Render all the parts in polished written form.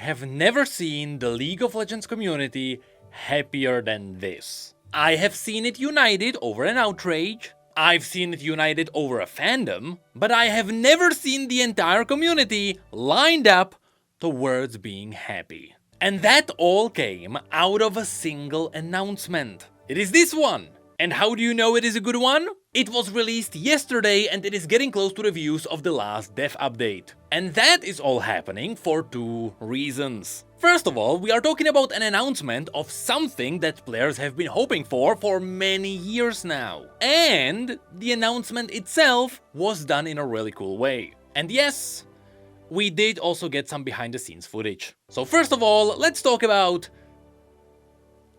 have never seen the League of Legends community happier than this. I have seen it united over an outrage, I've seen it united over a fandom, but I have never seen the entire community lined up towards being happy. And that all came out of a single announcement. It is this one! And how do you know it is a good one? It was released yesterday and it is getting close to reviews of the last dev update. And that is all happening for two reasons. First of all, we are talking about an announcement of something that players have been hoping for many years now. And the announcement itself was done in a really cool way. And yes, we did also get some behind the scenes footage. So first of all, let's talk about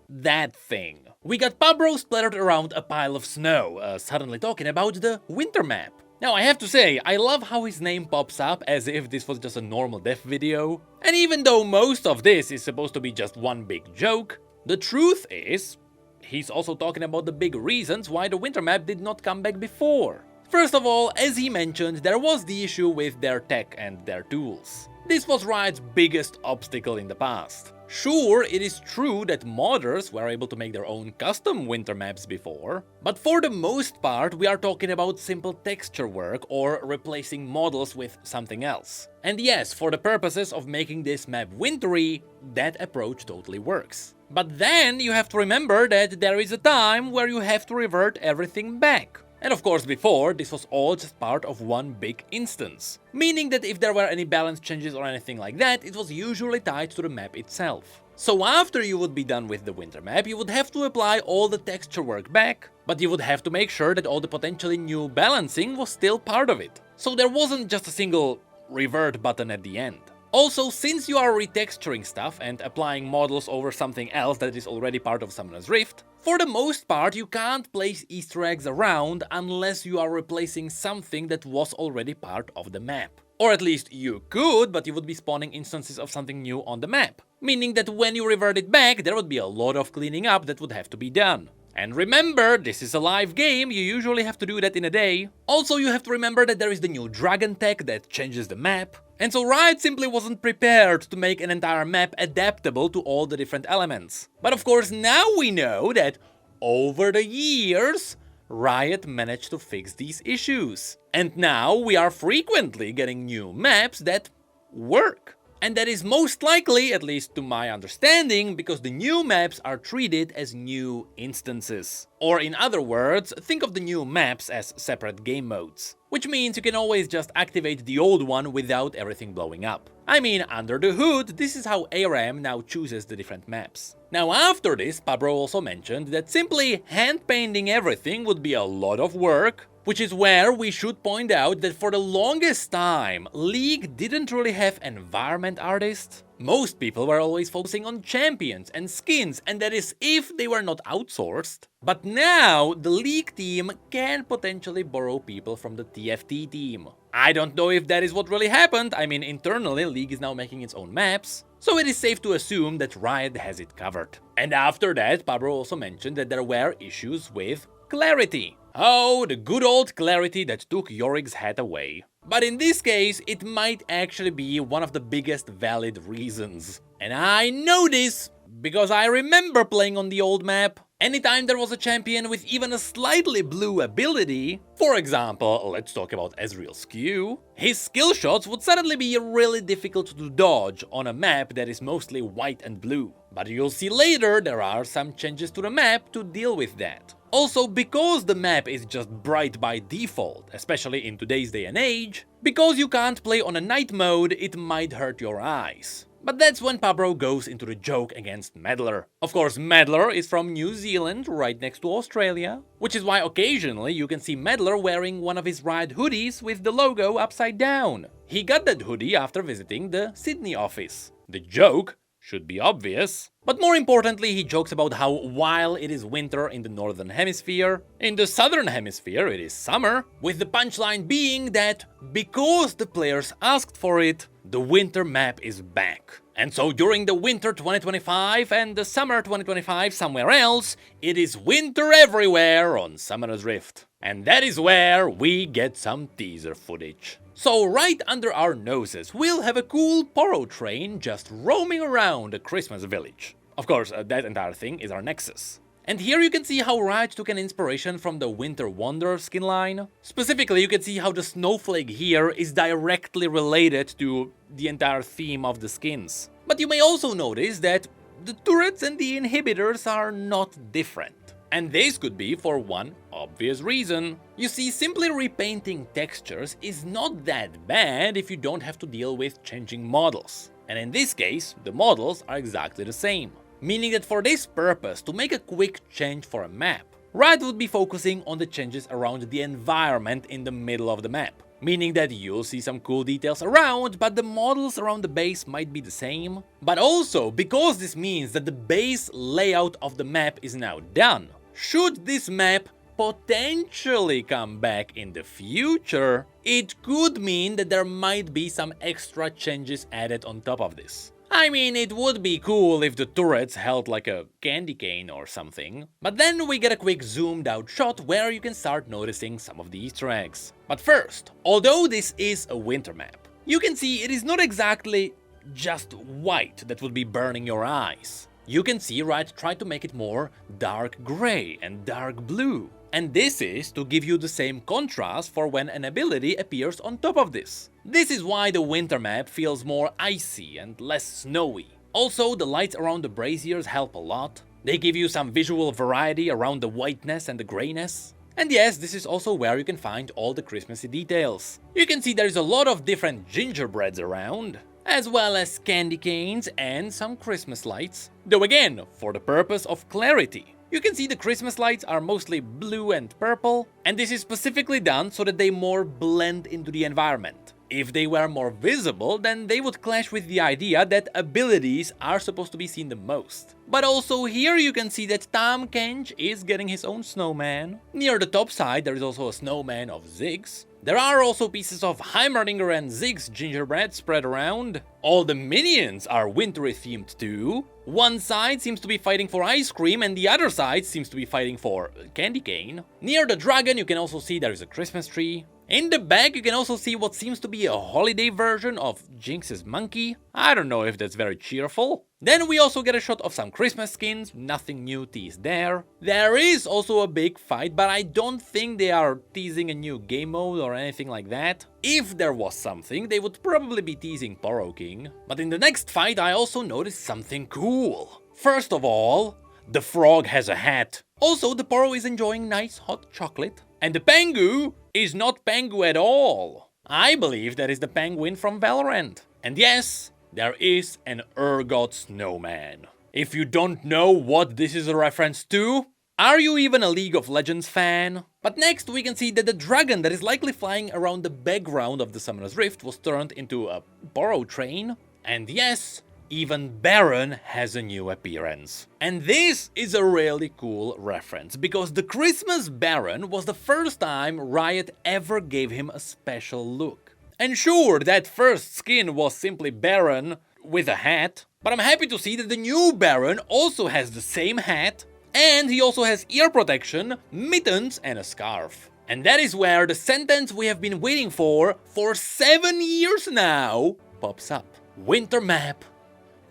that thing. We got Pabro splattered around a pile of snow, suddenly talking about the winter map. Now I have to say, I love how his name pops up as if this was just a normal dev video. And even though most of this is supposed to be just one big joke, the truth is, he's also talking about the big reasons why the winter map did not come back before. First of all, as he mentioned, there was the issue with their tech and their tools. This was Riot's biggest obstacle in the past. Sure, it is true that modders were able to make their own custom winter maps before, but for the most part we are talking about simple texture work or replacing models with something else. And yes, for the purposes of making this map wintry, that approach totally works. But then you have to remember that there is a time where you have to revert everything back. And of course before, this was all just part of one big instance. Meaning that if there were any balance changes or anything like that, it was usually tied to the map itself. So after you would be done with the winter map, you would have to apply all the texture work back, but you would have to make sure that all the potentially new balancing was still part of it. So there wasn't just a single revert button at the end. Also, since you are retexturing stuff and applying models over something else that is already part of Summoner's Rift, for the most part you can't place Easter eggs around unless you are replacing something that was already part of the map. Or at least you could, but you would be spawning instances of something new on the map. Meaning that when you revert it back, there would be a lot of cleaning up that would have to be done. And remember, this is a live game, you usually have to do that in a day. Also, you have to remember that there is the new dragon tech that changes the map. And so Riot simply wasn't prepared to make an entire map adaptable to all the different elements. But of course now we know that over the years, Riot managed to fix these issues. And now we are frequently getting new maps that work. And that is most likely, at least to my understanding, because the new maps are treated as new instances. Or in other words, think of the new maps as separate game modes. Which means you can always just activate the old one without everything blowing up. I mean, under the hood, this is how ARAM now chooses the different maps. Now after this, Pabro also mentioned that simply hand-painting everything would be a lot of work, which is where we should point out that for the longest time, League didn't really have environment artists. Most people were always focusing on champions and skins, and that is if they were not outsourced. But now, the League team can potentially borrow people from the TFT team. I don't know if that is what really happened. I mean, internally, League is now making its own maps, so it is safe to assume that Riot has it covered. And after that, Pablo also mentioned that there were issues with clarity. Oh, the good old clarity that took Yorik's head away. But in this case, it might actually be one of the biggest valid reasons. And I know this because I remember playing on the old map. Anytime there was a champion with even a slightly blue ability, for example, let's talk about Ezreal's Q, his skill shots would suddenly be really difficult to dodge on a map that is mostly white and blue. But you'll see later there are some changes to the map to deal with that. Also, because the map is just bright by default, especially in today's day and age, because you can't play on a night mode, it might hurt your eyes. But that's when Pabro goes into the joke against Meddler. Of course, Meddler is from New Zealand, right next to Australia, which is why occasionally you can see Meddler wearing one of his Riot hoodies with the logo upside down. He got that hoodie after visiting the Sydney office. The joke should be obvious. But more importantly, he jokes about how while it is winter in the northern hemisphere, in the southern hemisphere it is summer, with the punchline being that because the players asked for it, the winter map is back. And so during the winter 2025 and the summer 2025 somewhere else, it is winter everywhere on Summoner's Rift. And that is where we get some teaser footage. So right under our noses, we'll have a cool Poro train just roaming around a Christmas village. Of course, that entire thing is our Nexus. And here you can see how Riot took an inspiration from the Winter Wanderer skin line. Specifically, you can see how the snowflake here is directly related to the entire theme of the skins. But you may also notice that the turrets and the inhibitors are not different. And this could be for one obvious reason. You see, simply repainting textures is not that bad if you don't have to deal with changing models. And in this case, the models are exactly the same. Meaning that for this purpose, to make a quick change for a map, Riot would be focusing on the changes around the environment in the middle of the map. Meaning that you'll see some cool details around, but the models around the base might be the same. But also, because this means that the base layout of the map is now done, should this map potentially come back in the future, it could mean that there might be some extra changes added on top of this. I mean, it would be cool if the turrets held like a candy cane or something, but then we get a quick zoomed out shot where you can start noticing some of the Easter eggs. But first, although this is a winter map, you can see it is not exactly just white that would be burning your eyes. You can see Riot tried to make it more dark grey and dark blue. And this is to give you the same contrast for when an ability appears on top of this. This is why the winter map feels more icy and less snowy. Also, the lights around the braziers help a lot. They give you some visual variety around the whiteness and the greyness. And yes, this is also where you can find all the Christmassy details. You can see there is a lot of different gingerbreads around, as well as candy canes and some Christmas lights, though again, for the purpose of clarity. You can see the Christmas lights are mostly blue and purple, and this is specifically done so that they more blend into the environment. If they were more visible, then they would clash with the idea that abilities are supposed to be seen the most. But also here you can see that Tahm Kench is getting his own snowman. Near the top side there is also a snowman of Ziggs. There are also pieces of Heimerdinger and Ziggs gingerbread spread around. All the minions are wintry themed too. One side seems to be fighting for ice cream and the other side seems to be fighting for candy cane. Near the dragon you can also see there is a Christmas tree. In the back you can also see what seems to be a holiday version of Jinx's monkey. I don't know if that's very cheerful. Then we also get a shot of some Christmas skins, nothing new teased there. There is also a big fight, but I don't think they are teasing a new game mode or anything like that. If there was something, they would probably be teasing Poro King. But in the next fight I also noticed something cool. First of all, the frog has a hat. Also, the Poro is enjoying nice hot chocolate. And the Pengu is not Pengu at all. I believe that is the penguin from Valorant. And yes, there is an Urgot snowman. If you don't know what this is a reference to, are you even a League of Legends fan? But next we can see that the dragon that is likely flying around the background of the Summoner's Rift was turned into a Poro train. And yes, even Baron has a new appearance. And this is a really cool reference, because the Christmas Baron was the first time Riot ever gave him a special look. And sure, that first skin was simply Baron with a hat, but I'm happy to see that the new Baron also has the same hat, and he also has ear protection, mittens and a scarf. And that is where the sentence we have been waiting for 7 years now pops up. Winter map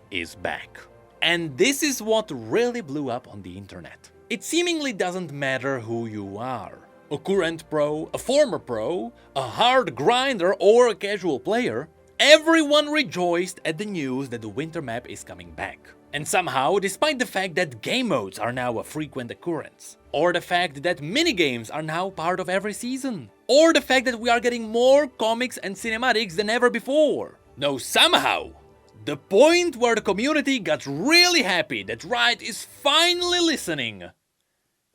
is back. And this is what really blew up on the internet. It seemingly doesn't matter who you are. A current pro, a former pro, a hard grinder or a casual player. Everyone rejoiced at the news that the winter map is coming back. And somehow, despite the fact that game modes are now a frequent occurrence, or the fact that minigames are now part of every season, or the fact that we are getting more comics and cinematics than ever before. No, somehow, the point where the community got really happy that Riot is finally listening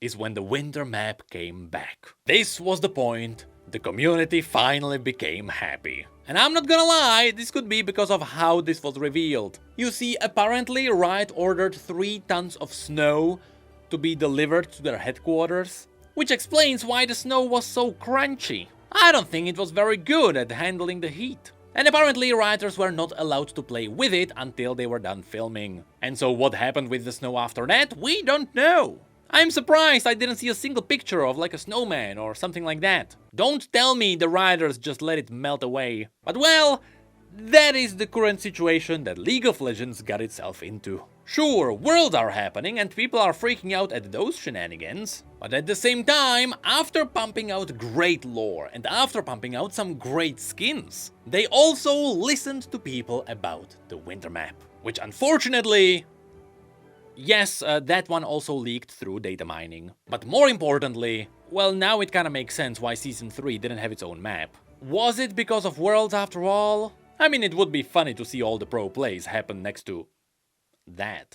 is when the winter map came back. This was the point. The community finally became happy. And I'm not gonna lie, this could be because of how this was revealed. You see, apparently Riot ordered 3 tons of snow to be delivered to their headquarters, which explains why the snow was so crunchy. I don't think it was very good at handling the heat. And apparently writers were not allowed to play with it until they were done filming. And so what happened with the snow after that, we don't know. I'm surprised I didn't see a single picture of like a snowman or something like that. Don't tell me the riders just let it melt away. But well, that is the current situation that League of Legends got itself into. Sure, worlds are happening and people are freaking out at those shenanigans, but at the same time, after pumping out great lore and after pumping out some great skins, they also listened to people about the winter map, which unfortunately, yes, that one also leaked through data mining. But more importantly, well, now it kinda makes sense why Season 3 didn't have its own map. Was it because of worlds after all? I mean, it would be funny to see all the pro plays happen next to that.